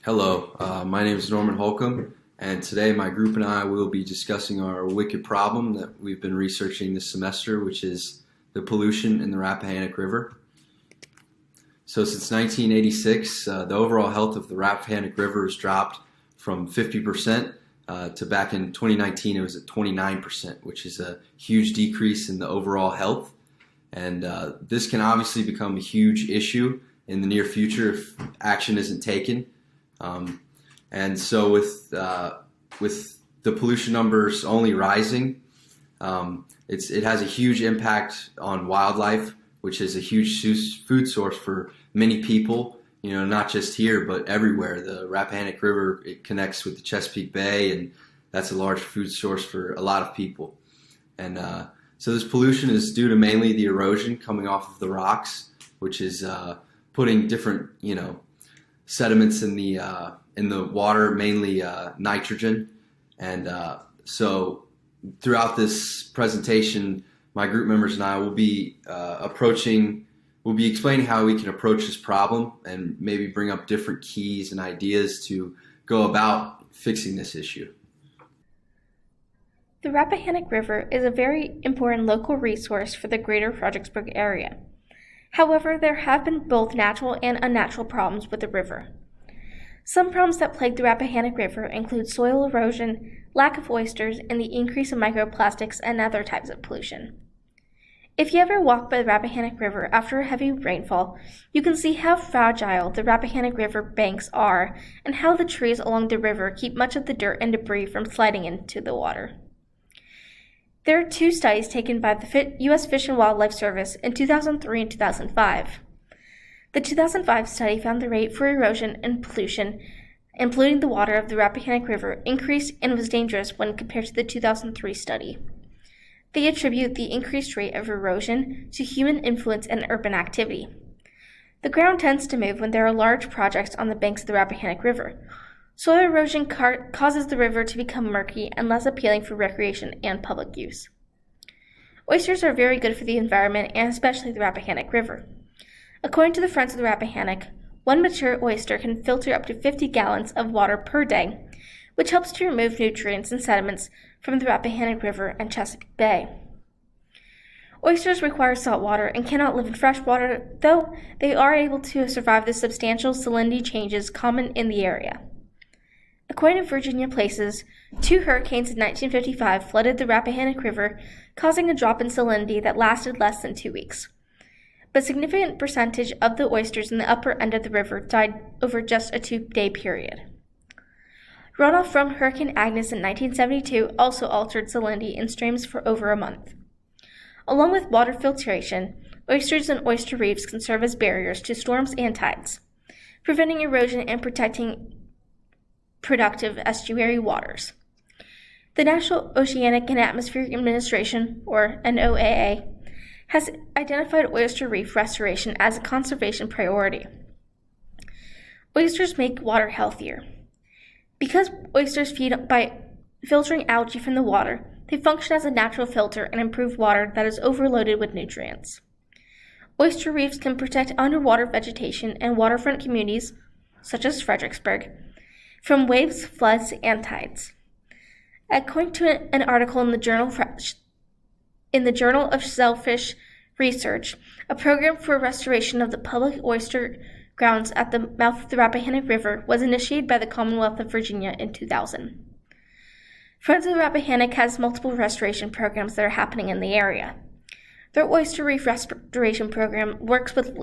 Hello, my name is Norman Holcomb, and today my group and I will be discussing our wicked problem that we've been researching this semester, which is the pollution in the Rappahannock River. So since 1986, the overall health of the Rappahannock River has dropped from 50% to back in 2019 it was at 29%, which is a huge decrease in the overall health. And this can obviously become a huge issue in the near future if action isn't taken. And so with the pollution numbers only rising, it has a huge impact on wildlife, which is a huge food source for many people, not just here, but everywhere. The Rappahannock River, it connects with the Chesapeake Bay, and that's a large food source for a lot of people. And so this pollution is due to mainly the erosion coming off of the rocks, which is putting different, sediments in the water, mainly nitrogen. And so throughout this presentation, my group members and I will be explaining how we can approach this problem and maybe bring up different keys and ideas to go about fixing this issue. The Rappahannock River is a very important local resource for the greater Fredericksburg area. However, there have been both natural and unnatural problems with the river. Some problems that plague the Rappahannock River include soil erosion, lack of oysters, and the increase of microplastics and other types of pollution. If you ever walk by the Rappahannock River after a heavy rainfall, you can see how fragile the Rappahannock River banks are and how the trees along the river keep much of the dirt and debris from sliding into the water. There are two studies taken by the U.S. Fish and Wildlife Service in 2003 and 2005. The 2005 study found the rate for erosion and pollution, polluting the water of the Rappahannock River, increased and was dangerous when compared to the 2003 study. They attribute the increased rate of erosion to human influence and urban activity. The ground tends to move when there are large projects on the banks of the Rappahannock River. Soil erosion causes the river to become murky and less appealing for recreation and public use. Oysters are very good for the environment and especially the Rappahannock River. According to the Friends of the Rappahannock, one mature oyster can filter up to 50 gallons of water per day, which helps to remove nutrients and sediments from the Rappahannock River and Chesapeake Bay. Oysters require salt water and cannot live in fresh water, though they are able to survive the substantial salinity changes common in the area. According to Virginia Places, 2 hurricanes in 1955 flooded the Rappahannock River, causing a drop in salinity that lasted less than 2 weeks. But a significant percentage of the oysters in the upper end of the river died over just a 2-day period. Runoff from Hurricane Agnes in 1972 also altered salinity in streams for over a month. Along with water filtration, oysters and oyster reefs can serve as barriers to storms and tides, preventing erosion and protecting productive estuary waters. The National Oceanic and Atmospheric Administration, or NOAA, has identified oyster reef restoration as a conservation priority. Oysters make water healthier. Because oysters feed by filtering algae from the water, they function as a natural filter and improve water that is overloaded with nutrients. Oyster reefs can protect underwater vegetation and waterfront communities, such as Fredericksburg, from waves, floods, and tides. According to an article in the Journal of Shellfish Research, a program for restoration of the public oyster grounds at the mouth of the Rappahannock River was initiated by the Commonwealth of Virginia in 2000. Friends of the Rappahannock has multiple restoration programs that are happening in the area. Their oyster reef restoration program works with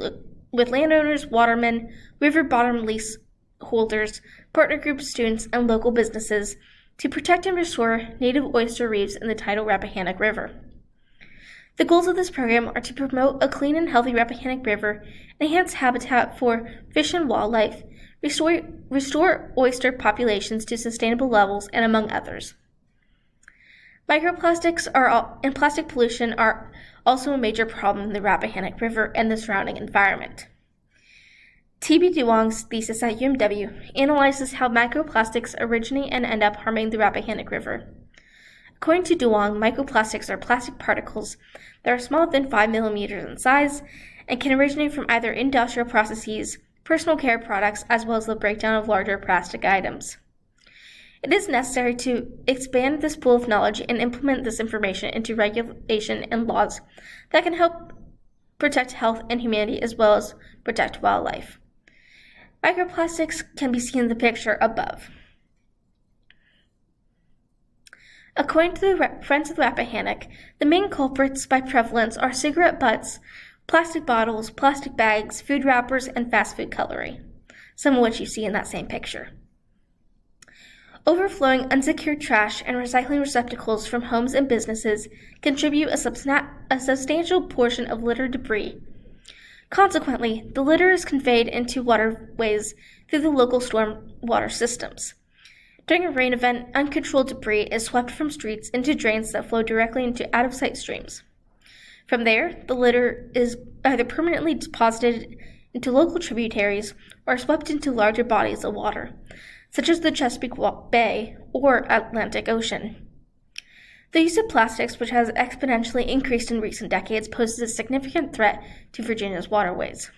landowners, watermen, river bottom lease holders, partner groups, students, and local businesses to protect and restore native oyster reefs in the tidal Rappahannock River. The goals of this program are to promote a clean and healthy Rappahannock River, enhance habitat for fish and wildlife, restore oyster populations to sustainable levels, and among others. Microplastics and plastic pollution are also a major problem in the Rappahannock River and the surrounding environment. T.B. Duong's thesis at UMW analyzes how microplastics originate and end up harming the Rappahannock River. According to Duong, microplastics are plastic particles that are smaller than 5 millimeters in size and can originate from either industrial processes, personal care products, as well as the breakdown of larger plastic items. It is necessary to expand this pool of knowledge and implement this information into regulation and laws that can help protect health and humanity as well as protect wildlife. Microplastics can be seen in the picture above. According to the Friends of the Rappahannock, the main culprits by prevalence are cigarette butts, plastic bottles, plastic bags, food wrappers, and fast food cutlery, some of which you see in that same picture. Overflowing unsecured trash and recycling receptacles from homes and businesses contribute a substantial portion of litter debris. Consequently, the litter is conveyed into waterways through the local storm water systems. During a rain event, uncontrolled debris is swept from streets into drains that flow directly into out-of-sight streams. From there, the litter is either permanently deposited into local tributaries or swept into larger bodies of water, such as the Chesapeake Bay or Atlantic Ocean. The use of plastics, which has exponentially increased in recent decades, poses a significant threat to Virginia's waterways.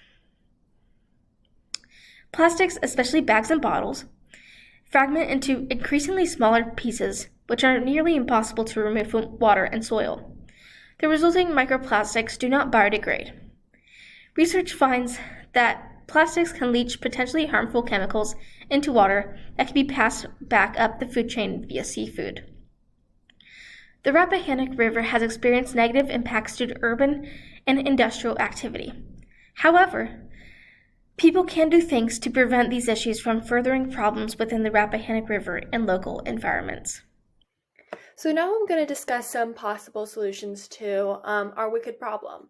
Plastics, especially bags and bottles, fragment into increasingly smaller pieces, which are nearly impossible to remove from water and soil. The resulting microplastics do not biodegrade. Research finds that plastics can leach potentially harmful chemicals into water that can be passed back up the food chain via seafood. The Rappahannock River has experienced negative impacts due to urban and industrial activity. However, people can do things to prevent these issues from furthering problems within the Rappahannock River and local environments. So now I'm going to discuss some possible solutions to our wicked problem.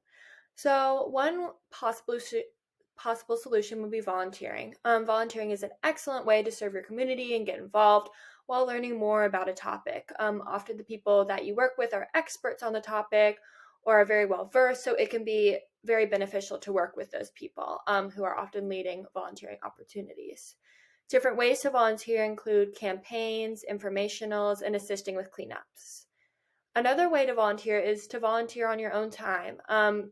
So one possible solution would be volunteering. Volunteering is an excellent way to serve your community and get involved while learning more about a topic. Often the people that you work with are experts on the topic or are very well versed, so it can be very beneficial to work with those people who are often leading volunteering opportunities. Different ways to volunteer include campaigns, informationals, and assisting with cleanups. Another way to volunteer is to volunteer on your own time.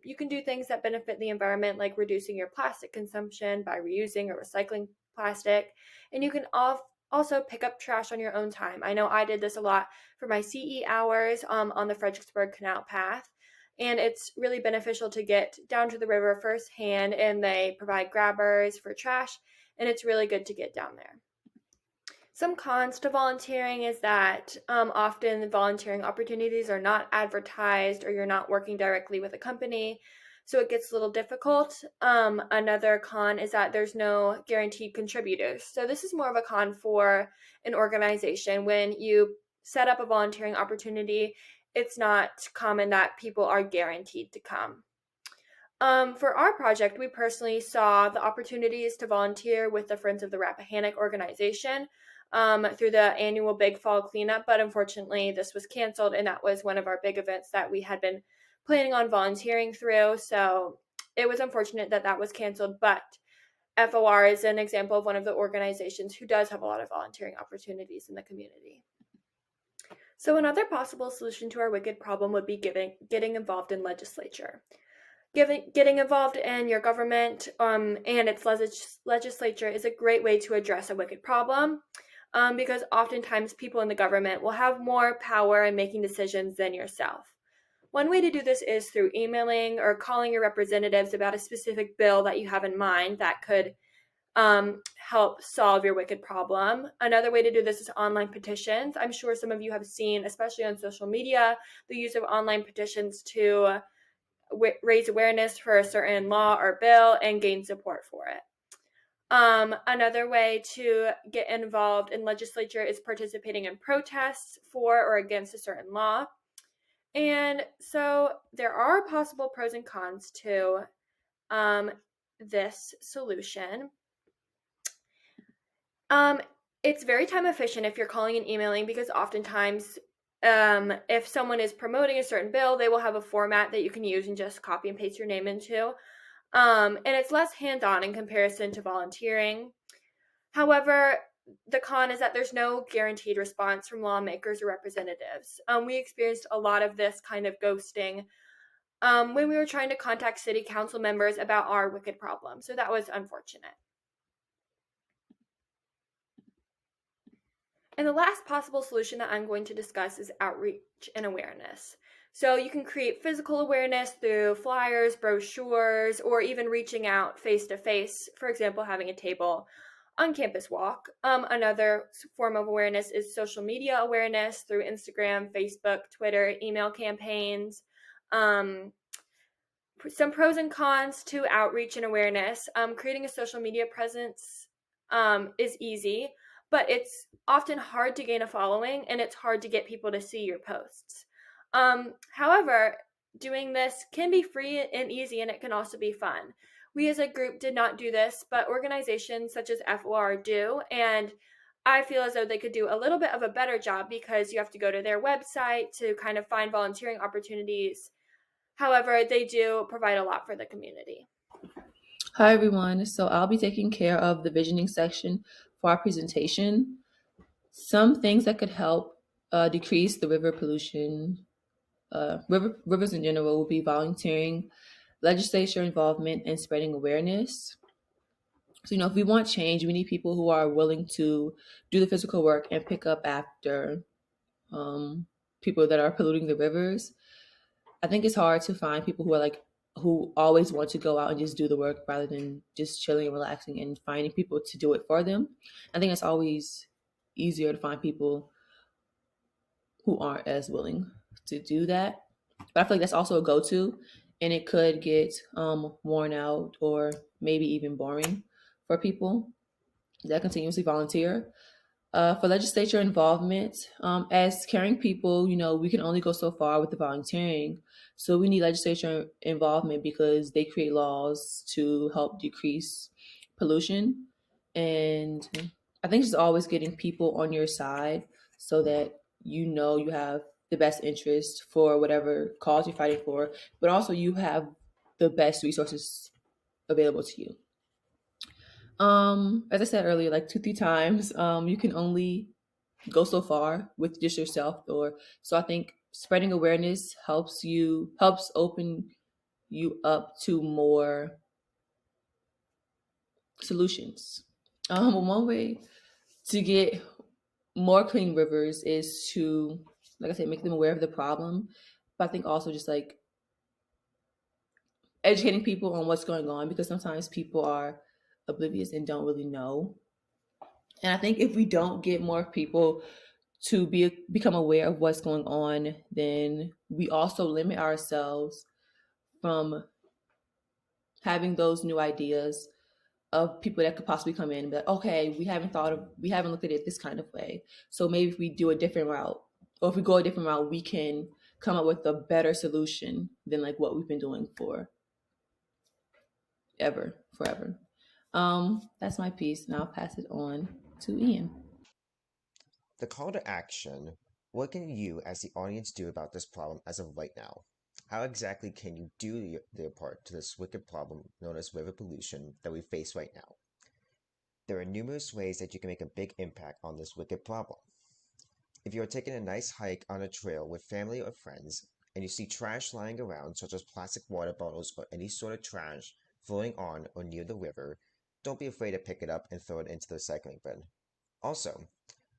You can do things that benefit the environment, like reducing your plastic consumption by reusing or recycling plastic, and you can also pick up trash on your own time. I know I did this a lot for my CE hours on the Fredericksburg Canal Path, and it's really beneficial to get down to the river firsthand, and they provide grabbers for trash, and it's really good to get down there. Some cons to volunteering is that often volunteering opportunities are not advertised or you're not working directly with a company, so it gets a little difficult. Another con is that there's no guaranteed contributors. So this is more of a con for an organization. When you set up a volunteering opportunity, it's not common that people are guaranteed to come. For our project, we personally saw the opportunities to volunteer with the Friends of the Rappahannock organization through the annual Big Fall Cleanup, but unfortunately this was canceled, and that was one of our big events that we had been planning on volunteering through, so it was unfortunate that that was canceled, but FOR is an example of one of the organizations who does have a lot of volunteering opportunities in the community. So another possible solution to our wicked problem would be getting involved in legislature. Getting involved in your government and its legislature is a great way to address a wicked problem because oftentimes people in the government will have more power in making decisions than yourself. One way to do this is through emailing or calling your representatives about a specific bill that you have in mind that could help solve your wicked problem. Another way to do this is online petitions. I'm sure some of you have seen, especially on social media, the use of online petitions to raise awareness for a certain law or bill and gain support for it. Another way to get involved in legislature is participating in protests for or against a certain law. And so there are possible pros and cons to this solution. It's very time efficient if you're calling and emailing because oftentimes if someone is promoting a certain bill, they will have a format that you can use and just copy and paste your name into. And it's less hands-on in comparison to volunteering. However, the con is that there's no guaranteed response from lawmakers or representatives. We experienced a lot of this kind of ghosting when we were trying to contact city council members about our wicked problem. So that was unfortunate. And the last possible solution that I'm going to discuss is outreach and awareness. So you can create physical awareness through flyers, brochures, or even reaching out face to face, for example, having a table on campus walk. Another form of awareness is social media awareness through Instagram, Facebook, Twitter, email campaigns. Um, some pros and cons to outreach and awareness. Creating a social media presence is easy, but it's often hard to gain a following and it's hard to get people to see your posts. However, doing this can be free and easy, and it can also be fun. We as a group did not do this, but organizations such as FOR do, and I feel as though they could do a little bit of a better job because you have to go to their website to kind of find volunteering opportunities. However, they do provide a lot for the community. Hi everyone. So I'll be taking care of the visioning section for our presentation. Some things that could help decrease the river pollution, rivers in general, will be volunteering, legislature involvement, and spreading awareness. So, if we want change, we need people who are willing to do the physical work and pick up after people that are polluting the rivers. I think it's hard to find people who always want to go out and just do the work rather than just chilling and relaxing and finding people to do it for them. I think it's always easier to find people who aren't as willing to do that. But I feel like that's also a go-to, and it could get worn out or maybe even boring for people that continuously volunteer. For legislature involvement, as caring people, we can only go so far with the volunteering. So we need legislature involvement because they create laws to help decrease pollution. And I think it's always getting people on your side so that you have the best interest for whatever cause you're fighting for, but also you have the best resources available to you. As I said earlier, like 2, 3 times, you can only go so far with just yourself. Or so I think spreading awareness helps open you up to more solutions. One way to get more clean rivers is to, like I said, make them aware of the problem. But I think also just like educating people on what's going on, because sometimes people are oblivious and don't really know. And I think if we don't get more people to become aware of what's going on, then we also limit ourselves from having those new ideas of people that could possibly come in and be like, okay, we haven't looked at it this kind of way. So maybe if we do a different route, or if we go a different route, we can come up with a better solution than like what we've been doing forever. That's my piece, and I'll pass it on to Ian. The call to action. What can you, as the audience, do about this problem as of right now? How exactly can you do your part to this wicked problem known as river pollution that we face right now? There are numerous ways that you can make a big impact on this wicked problem. If you are taking a nice hike on a trail with family or friends, and you see trash lying around, such as plastic water bottles or any sort of trash floating on or near the river, don't be afraid to pick it up and throw it into the recycling bin. Also,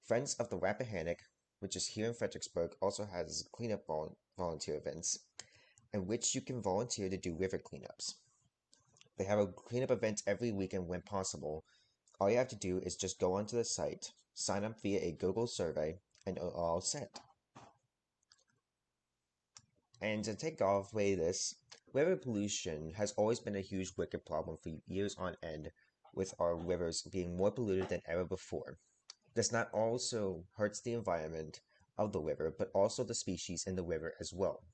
Friends of the Rappahannock, which is here in Fredericksburg, also has cleanup volunteer events in which you can volunteer to do river cleanups. They have a cleanup event every weekend when possible. All you have to do is just go onto the site, sign up via a Google survey, and you're all set. And to take off this, river pollution has always been a huge wicked problem for years on end, with our rivers being more polluted than ever before. This not also hurts the environment of the river, but also the species in the river as well.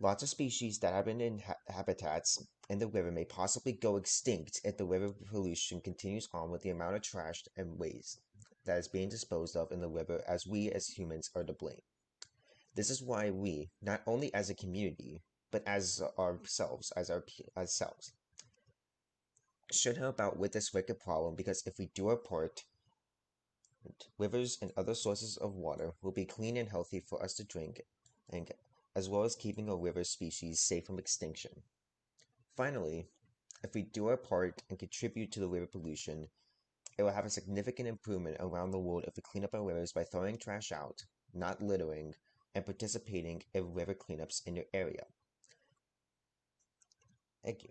Lots of species that have been in habitats in the river may possibly go extinct if the river pollution continues on with the amount of trash and waste that is being disposed of in the river, as we as humans are to blame. This is why we, not only as a community, but as ourselves, should help out with this wicked problem, because if we do our part, rivers and other sources of water will be clean and healthy for us to drink, and as well as keeping our river species safe from extinction. Finally, if we do our part and contribute to the river pollution, It will have a significant improvement around the world if we clean up our rivers by throwing trash out, not littering, and participating in river cleanups in your area. Thank you.